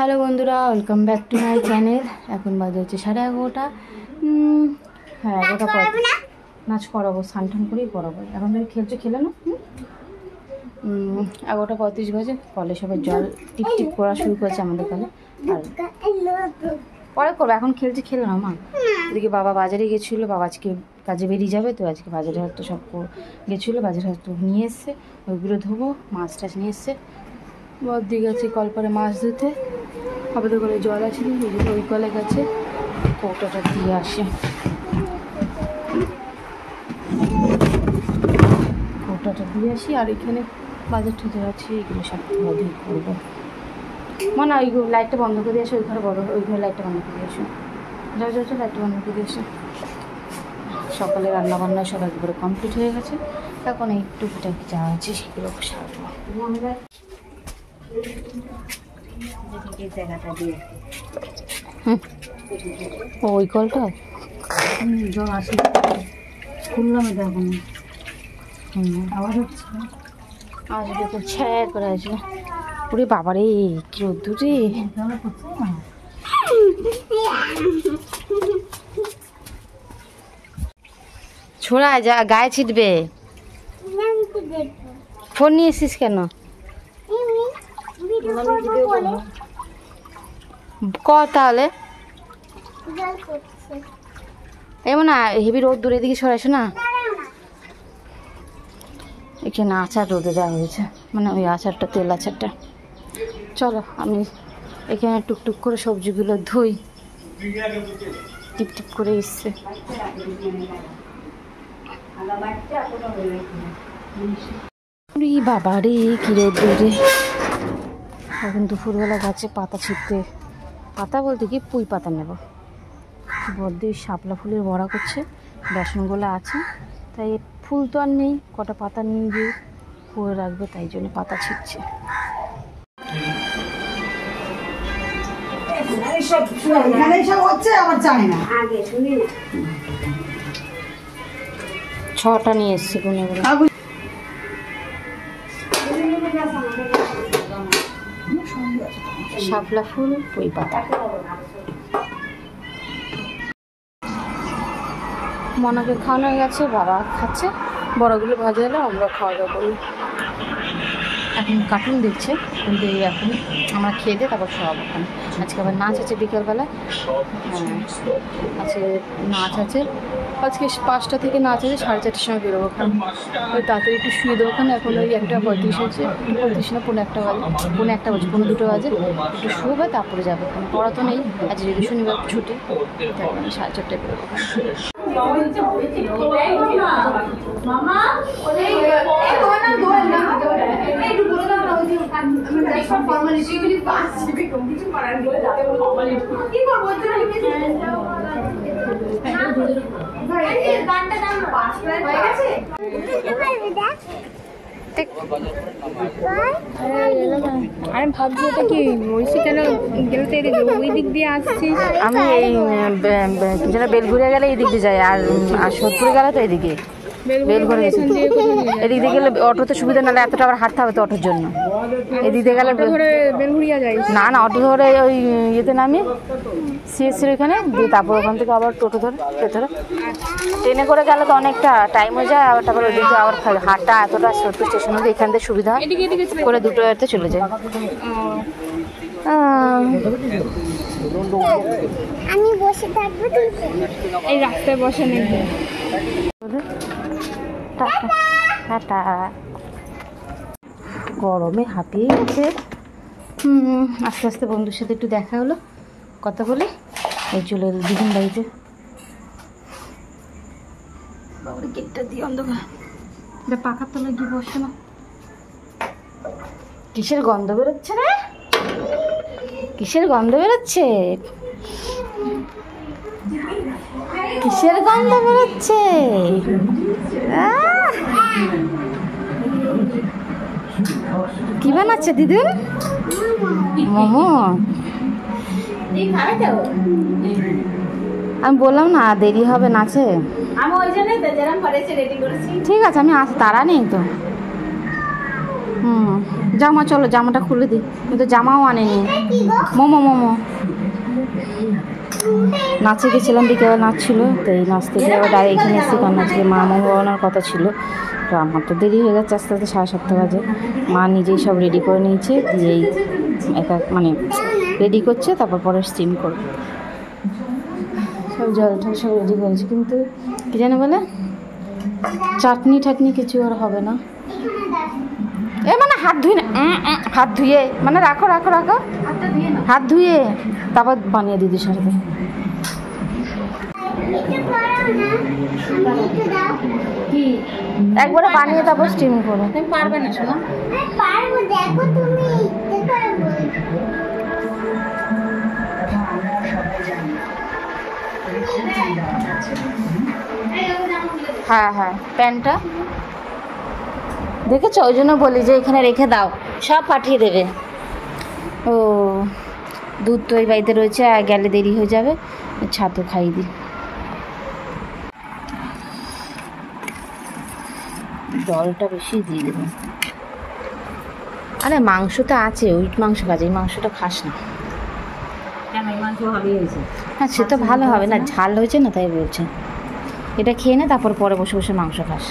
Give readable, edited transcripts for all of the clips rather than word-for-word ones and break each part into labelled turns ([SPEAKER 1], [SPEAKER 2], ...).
[SPEAKER 1] Hello বন্ধুরা, welcome back to my channel. এখন বাজে হচ্ছে 11:30। হ্যাঁ, 11:30। নাচ করাবো, স্নান টান করেই করাবো। এখন তুমি খেলছো, খেলে না। 11:35 বাজে। কলে সবাই জল টিপ টিপ করা শুরু করেছে আমাদের কলে। আর পরে করবো, এখন খেলছে, খেলো না মা। এদিকে বাবা বাজারে গেছিলো, বাবা আজকে কাজে বেরিয়ে যাবে, তো আজকে বাজারে হয়তো সব গেছিলো, বাজারে হয়তো নিয়ে এসছে, ওইগুলো ধোবো। মাছ টাছ নিয়ে এসছে, বদ্দি গেছে কলপারে মাছ ধুতে। আমাদের কলে জল আছে, ওই কলে গেছে, কৌটাটা দিয়ে আসে। কৌটাটা দিয়ে আসি। আর এখানে বাজার ঠাজার আছে, এগুলো সব ধোয়াধুয়ি করবো। মনে হয় ওই লাইটটা বন্ধ করে দিয়ে আসো, ওই ঘরে বড়, ওই ঘরে লাইটটা বন্ধ করে দিয়ে আসো। যাও যাও, লাইটটা বন্ধ করে দিয়ে আসো। সকালে রান্নাবান্না সব একবারে কমপ্লিট হয়ে গেছে। এখন এই টুকিটাকি যা আছে সেগুলো সারবো। ওই কলটা জল আসে, খুললাম এটা এখন। আওয়াজ হচ্ছে, আসবে তো, ছ্যাঁ করে আসবে। ওরে বাবারে, কি রোদ্দুর রে। ছোড়া যা, গায়ে ছিটবে। ফোন নিয়ে এসিস কেন? ক তাহলে এমন না, হেভি রোদ দূরে দিকে সরাইছো না। এখানে আচার রোদে দেওয়া হয়েছে, মানে ওই আচারটা, তেল আচারটা। চলো আমি এখানে টুকটুক করে সবজিগুলো ধুই। টিপ টিপ করে এসছে। বাবা রে, কি রোদ দূরে। এখন দুপুরবেলা গাছে পাতা ছিটতে, পাতা বলতে কি পুঁই পাতা নেব। বদ্দি শাপলা ফুলের বড়া করছে, বেসনগুলো আছে, তাই ফুল তো আর নেই, কটা পাতা নিয়ে গিয়ে করে রাখবে, তাই জন্য পাতা ছিটছে। ছটা নিয়ে এসছে গুনে গুনে। শাপলা ফুল, পুঁই পাতা। মনাকে খাওয়ানো হয়ে গেছে, বাবা খাচ্ছে, বড়গুলো ভাজা হলে আমরা খাওয়া দাওয়া করি। এখন কার্টুন দেখছে, কিন্তু এখন আমরা খেয়ে দিয়ে তারপর খাওয়াবো। ওখানে আজকে আবার নাচ আছে বিকেলবেলায়। হ্যাঁ, আজকে নাচ আছে, আজকে 5টা থেকে নাচ আছে, 4:30টার সময় বেরোবো। ওখানে ওই তাড়াতাড়ি একটু শুয়ে দেবো। ওখানে এখন ওই 1:35 হচ্ছে, 35 না 1:45 বাজে, 1:45 বাজে, একটু শুয়ে তারপরে যাবো। ওখানে পড়া তো নেই, আজ যদি শনিবার ছুটি, তাই আমি 4:30টায় বেরোবো।
[SPEAKER 2] আরে ভাবছি এটা কি ঐশী কেন গেলে তো এদিকে ওই দিক দিয়ে আসছিস?
[SPEAKER 1] আমি এই যেন বেলঘুরিয়া গেলে এই দিক দিয়ে যাই, আর সোদপুরে গেলে তো এদিকে বেলঘুরে এদিক দিয়ে গেলে অটোতে সুবিধা, নাহলে এতটা আবার হাঁটতে হবে তো অটোর জন্য। এদিক দিয়ে গেলে
[SPEAKER 2] বেলঘুরিয়া যাই
[SPEAKER 1] না, না অটো ধরে ওই ইয়েতে নামি, সিএসসির ওইখানে দিয়ে, তারপর ওখান থেকে আবার টোটো ধরে, ট্রেনে করে গেলে তো অনেকটা টাইম হয়ে যায়। আবার তারপর ওদিকে আবার হাঁটা এতটা, সোদপুর স্টেশন মধ্যে এখান থেকে সুবিধা করে 2টোতে চলে যায়।
[SPEAKER 2] আমি বসে থাকবো, এই রাস্তায় বসে নেই।
[SPEAKER 1] টাটা। গরমে হাঁপিয়ে গেছে। আস্তে আস্তে বন্ধুর সাথে একটু দেখা হলো, কথা বলে এই চলে এলো দিদিন বাড়িতে। বাবার গেটটা দিয়ে অন্ধকার, পাখার তলায় গিয়ে বসে না। কিসের গন্ধ বেরোচ্ছে রে, কিসের গন্ধ বেরোচ্ছে, কিসের গন্ধ বেরোচ্ছে? কি বানাচ্ছে দিদি? মোমো। আমি বললাম না দেরি হবে নাচে, ঠিক আছে আমি তারা নেই তো। জামা চলো জামাটা খুলে দিই, কিন্তু জামাও আনেনি। মোমো মোমো নাচে গেছিলাম, বিকেলে নাচ ছিল, তো এই নাচ থেকে আবার ডাইরেক্ট এখানে এসেছি, কারণ আজকে মা মোমো বানানোর কথা ছিল। তো আমার তো দেরি হয়ে যাচ্ছে, আস্তে আস্তে 7:30 বাজে। মা নিজেই সব রেডি করে নিয়েছে, দিয়েই মানে রেডি করছে, তারপর পরে স্টিম করবে। সব জল টল সব রেডি করেছে, কিন্তু কী জানে বলে চাটনি টাটনি কিছু আর হবে না। এ মানে হাত ধুয়ে না, হাত ধুয়ে মানে রাখো রাখো রাখো, হাত ধুয়ে তারপর বানিয়ে দিদির সাথে। কি একবারে বানিয়ে তারপর স্টিম করো। তুমি পারবে না শোনা? হ্যাঁ হ্যাঁ, প্যান্টটা দেখেছো, ওই জন্য বলি যে এখানে রেখে দাও, সব পাঠিয়ে দেবে। ও দুধ তো এই বাড়িতে রয়েছে, আর গেলে দেরি হয়ে যাবে, ছাতু খাইয়ে দিই। জলটা বেশি দিয়ে দেবে। আরে মাংস তো আছে, উইট মাংস খাচ্ছে, এই মাংসটা খাস না। হ্যাঁ সে তো ভালো হবে না, ঝাল হয়েছে না, তাই বলছে। এটা খেয়ে নে, তারপর পরে বসে বসে মাংস খাস।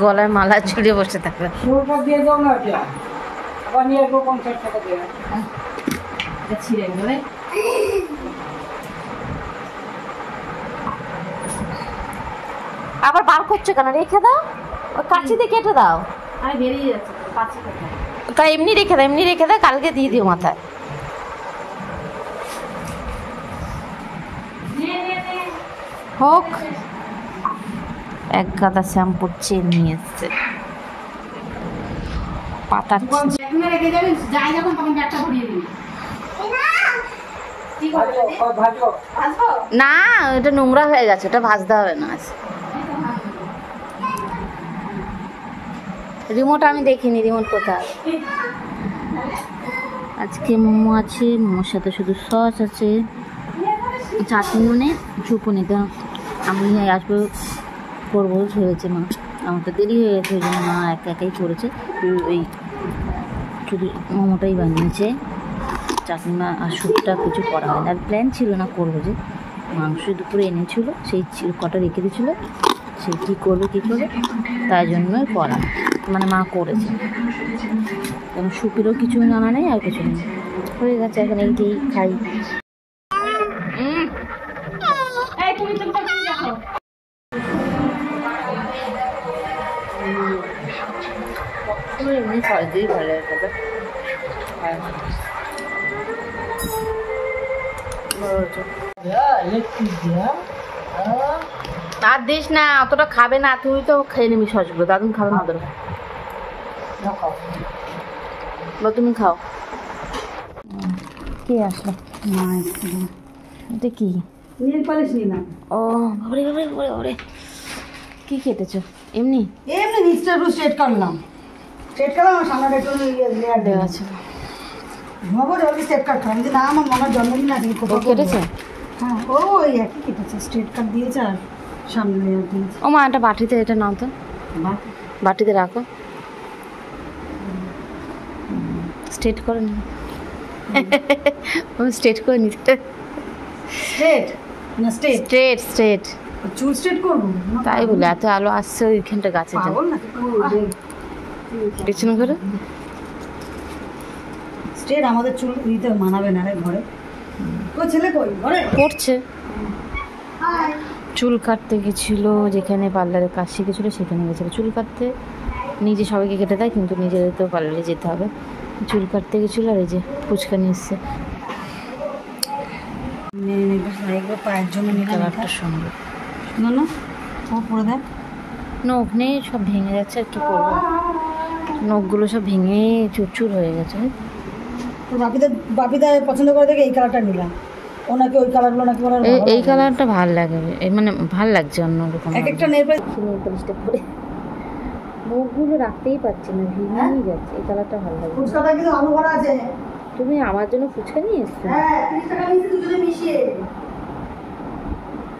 [SPEAKER 1] গলায় মালা ঝুলিয়ে বসে থাকবে। আবার বার করছো কেন? রেখে দাও, ওই কাঁচি দিয়ে কেটে দাও। আরে বেরিয়ে যাচ্ছে তাই এমনি রেখে দাও, এমনি রেখে দাও, কালকে দিয়ে দিও মাথায়। হোক, এক গাদা শ্যাম্পুর চেন নিয়ে এসছে, পাতা না, ওটা নোংরা হয়ে গেছে, ওটা ভাজতে হবে না। রিমোট আমি দেখিনি, রিমোট কোথায়? আজকে মোমো আছে, মোমোর সাথে শুধু সস আছে, চাটনিও নেই, চুপও নেই। আমি আসবো করবো ভেবেছে মা, আমার তো দেরি হয়ে গেছে, ওই জন্য মা একা একাই করেছে। ওই শুধু মোমোটাই বানিয়েছে, চাটনি আর স্যুপটা কিছু করা হয় না। আর প্ল্যান ছিল না করবো, যে মাংস দুপুরে এনেছিল, সেই কটা রেখে দিয়েছিলো, সে কী করবে তাই জন্যই করা, মানে মা করেছে। কারণ স্যুপেরও কিছু জানা নেই, আর কিছু নেই, হয়ে গেছে। এখন এইটাই খাই। এমনি সহজেই ভালো লাগে। আর দিস না, অতটা খাবে না, তুই তো খেয়ে নিবি সসগুলো, দাদুন খাবে না অতটা। তুমি খাও। কে আসলো? এটা কি? নীল পালিশ নিলাম। ও বাবারে বাবারে বাবারে বাবারে, কি কেটেছো? এমনি
[SPEAKER 3] এমনি নিচটা একটু স্ট্রেট করলাম, সামনে একটু লেয়ার দেওয়া আছে। ঘুমাবো জলদি স্ট্রেট কাট করলাম, যে না আমার মামার জন্মদিন আছে, কোথাও
[SPEAKER 1] কেটেছে?
[SPEAKER 3] হ্যাঁ ও ওই একই কেটেছে, স্ট্রেট কাট দিয়েছে আর সামনে লেয়ার দিয়েছে।
[SPEAKER 1] ও মা, একটা বাটিতে এটা নাও তো, বাটিতে রাখো, স্ট্রেট করে নি। স্ট্রেট করে নিতে,
[SPEAKER 3] স্ট্রেট না স্ট্রেট?
[SPEAKER 1] Straight straight.
[SPEAKER 3] চুল স্ট্রেট করবো
[SPEAKER 1] তাই বলে এত আলো আসছে ওইখানটা গাছে,
[SPEAKER 3] পাগল না
[SPEAKER 1] পেছনে করে
[SPEAKER 3] স্ট্রেট। আমাদের চুল নিতে মানাবে না রে ঘরে। ও ছেলে কই ঘরে
[SPEAKER 1] পড়ছে? চুল কাটতে গেছিল, যেখানে পার্লারে কাজ শিখেছিল সেখানে গেছিলো চুল কাটতে। নিজে সবাইকে কেটে দেয়, কিন্তু নিজের তো পার্লারে যেতে হবে। চুল কাটতে গেছিলো, আর এই যে ফুচকা নিয়ে এসছে।
[SPEAKER 3] পায়ের জন্য
[SPEAKER 1] কালারটা সুন্দর
[SPEAKER 3] না না, ও পরে দেখ।
[SPEAKER 1] নখ নেই, সব ভেঙে যাচ্ছে, আর কি করবো, নখগুলো সব ভেঙে চুরচুর হয়ে গেছে।
[SPEAKER 3] বাপিদা পছন্দ করে দেখে এই কালারটা নিলাম, ওনাকে ওই কালারগুলো নাকি ওনার
[SPEAKER 1] এই কালারটা ভাল লাগে, মানে ভাল লাগছে অন্যরকম।
[SPEAKER 3] এক একটা নেল
[SPEAKER 1] পালিশটা পরে মুখগুলো রাখতেই পারছি না, ভেঙেই যাচ্ছে। এই কালারটা ভালো লাগে।
[SPEAKER 3] ফুচকাটা কিন্তু আলু ভরা আছে।
[SPEAKER 1] তুমি আমার জন্য ফুচকা নিয়ে এসছো?
[SPEAKER 3] হ্যাঁ 30 টাকা নিয়েছি দুজনে মিশিয়ে।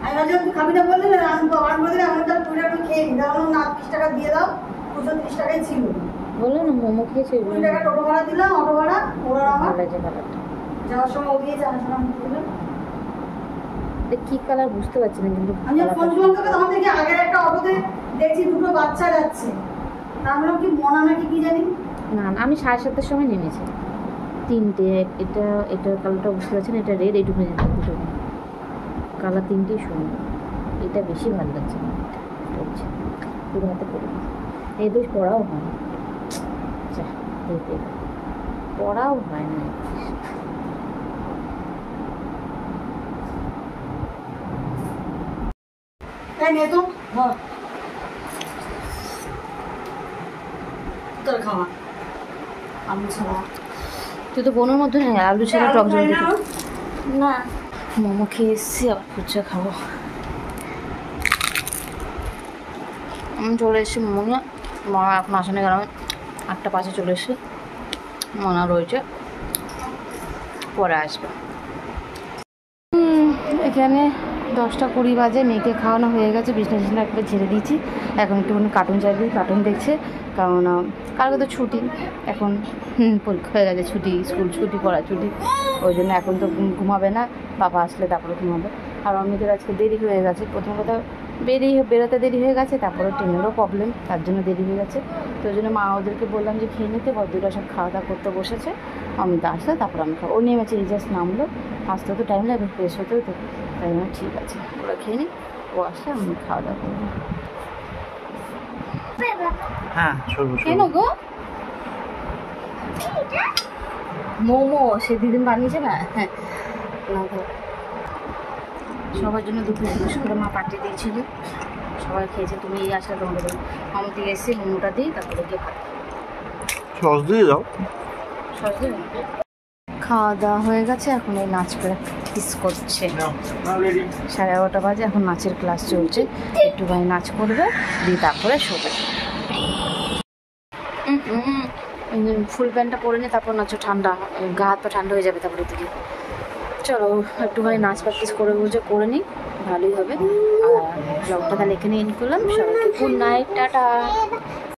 [SPEAKER 3] আমি ভাবছিলাম তুই খাবি না বললি না, আমি বলে দিলে আমার তার পুরো একটু খেয়ে নিই। তাহলে না 30 টাকা দিয়ে দাও, 230 টাকাই ছিল।
[SPEAKER 1] বললো না মোমো খেয়েছে
[SPEAKER 3] 20 টাকা টোটো ভাড়া দিলাম, অটো ভাড়া ওরা আমার
[SPEAKER 1] ভালো লাগছে কালারটা।
[SPEAKER 3] যাওয়ার সময় ও দিয়েছে, আমার সময় আমি দিলাম।
[SPEAKER 1] কি কালার বুঝতে পারছি না কিন্তু
[SPEAKER 3] আমি যখন ফোন করলাম তোকে তখন দেখি আগের একটা অটোতে দেখছি দুটো বাচ্চা যাচ্ছে। তা আমরা কি মনা নাকি কি জানি।
[SPEAKER 1] না না, আমি 7:30-এর সময় নেমেছি। 3টে, এটার কালারটা বুঝতে পারছি না, এটা রেড, এইটুকু দুটো কালার 3টেই সুন্দর। এটা বেশি ভালো লাগছে না, এটা হচ্ছে পুরো হাতে পরে এই দোষ পড়াও হয় না, পড়াও হয় না।
[SPEAKER 3] তাই নে তো ধর তোর খাওয়া আলু ছাড়া।
[SPEAKER 1] তুই তো বোনের মধ্যে নেই আলু ছাড়া টক জল দিতে।
[SPEAKER 3] না
[SPEAKER 1] মোমো খেয়ে এসেছি, আবার ফুচকা খাবো। আমি চলে এসেছি মোমো নিয়ে। মা এখন আসেনি, কারণ 8:05 চলে এসেছি। মনা রয়েছে, পরে আসবে। এখানে 10:20 বাজে, মেয়েকে খাওয়ানো হয়ে গেছে, বিছনা একবার ঝেড়ে দিয়েছি। এখন একটুখানি কার্টুন চাইবি, কার্টুন দেখছে, কারণ কালকে তো ছুটি, এখন পরীক্ষা হয়ে গেছে, ছুটি, স্কুল ছুটি, পড়া ছুটি, ওই জন্য এখন তো ঘুমাবে না, বাবা আসলে তারপরে ঘুমাবে। আর অমিতের আজকে দেরি হয়ে গেছে, প্রথম কথা বেরোতে দেরি হয়ে গেছে, তারপরে ট্রেনেরও প্রবলেম, তার জন্য দেরি হয়ে গেছে। তো ওই জন্য মা ওদেরকে বললাম যে খেয়ে নিতে, বড়দুরা সব খাওয়া দাওয়া করতে বসেছে, অমিত আসলে তারপর আমি খাবো। ও নেমেছে, এই জাস্ট নামলো, আসতে তো টাইম লাগবে, ফ্রেশ হতেও তো, তাই জন্য ঠিক আছে ওরা খেয়ে নিই, ও আসলে আমি খাওয়া দাওয়া করবো।
[SPEAKER 4] হ্যাঁ
[SPEAKER 1] কেন গো? মোমো সে দিদিন বানিয়েছে না, হ্যাঁ না ধর। সবার জন্য 2 পিস করে মা পাঠিয়ে দিয়েছিল, সবাই খেয়েছে। তুমি এই আসলে তোমাদের আমি দিয়ে এসেছি, মোমোটা দিই, তারপরে গিয়ে ভাত
[SPEAKER 4] সস দিয়ে দাও।
[SPEAKER 1] সস দেবে। খাওয়া দাওয়া হয়ে গেছে, এখন এই নাচ প্র্যাকটিস করছে। 11:30 বাজে, এখন নাচের ক্লাস চলছে, একটুখানি নাচ করবে, দিয়ে তারপরে শোবে। ফুল প্যান্টটা পরে নি, তারপর নাচো, ঠান্ডা গা হাত পা ঠান্ডা হয়ে যাবে তারপরে দিকে। চলো একটুখানি নাচ প্র্যাকটিস করে নিই, ভালোই হবে। আর ব্লগটা তাহলে এখানে এন্ড করলাম। সবাইকে গুড নাইট, টাটা।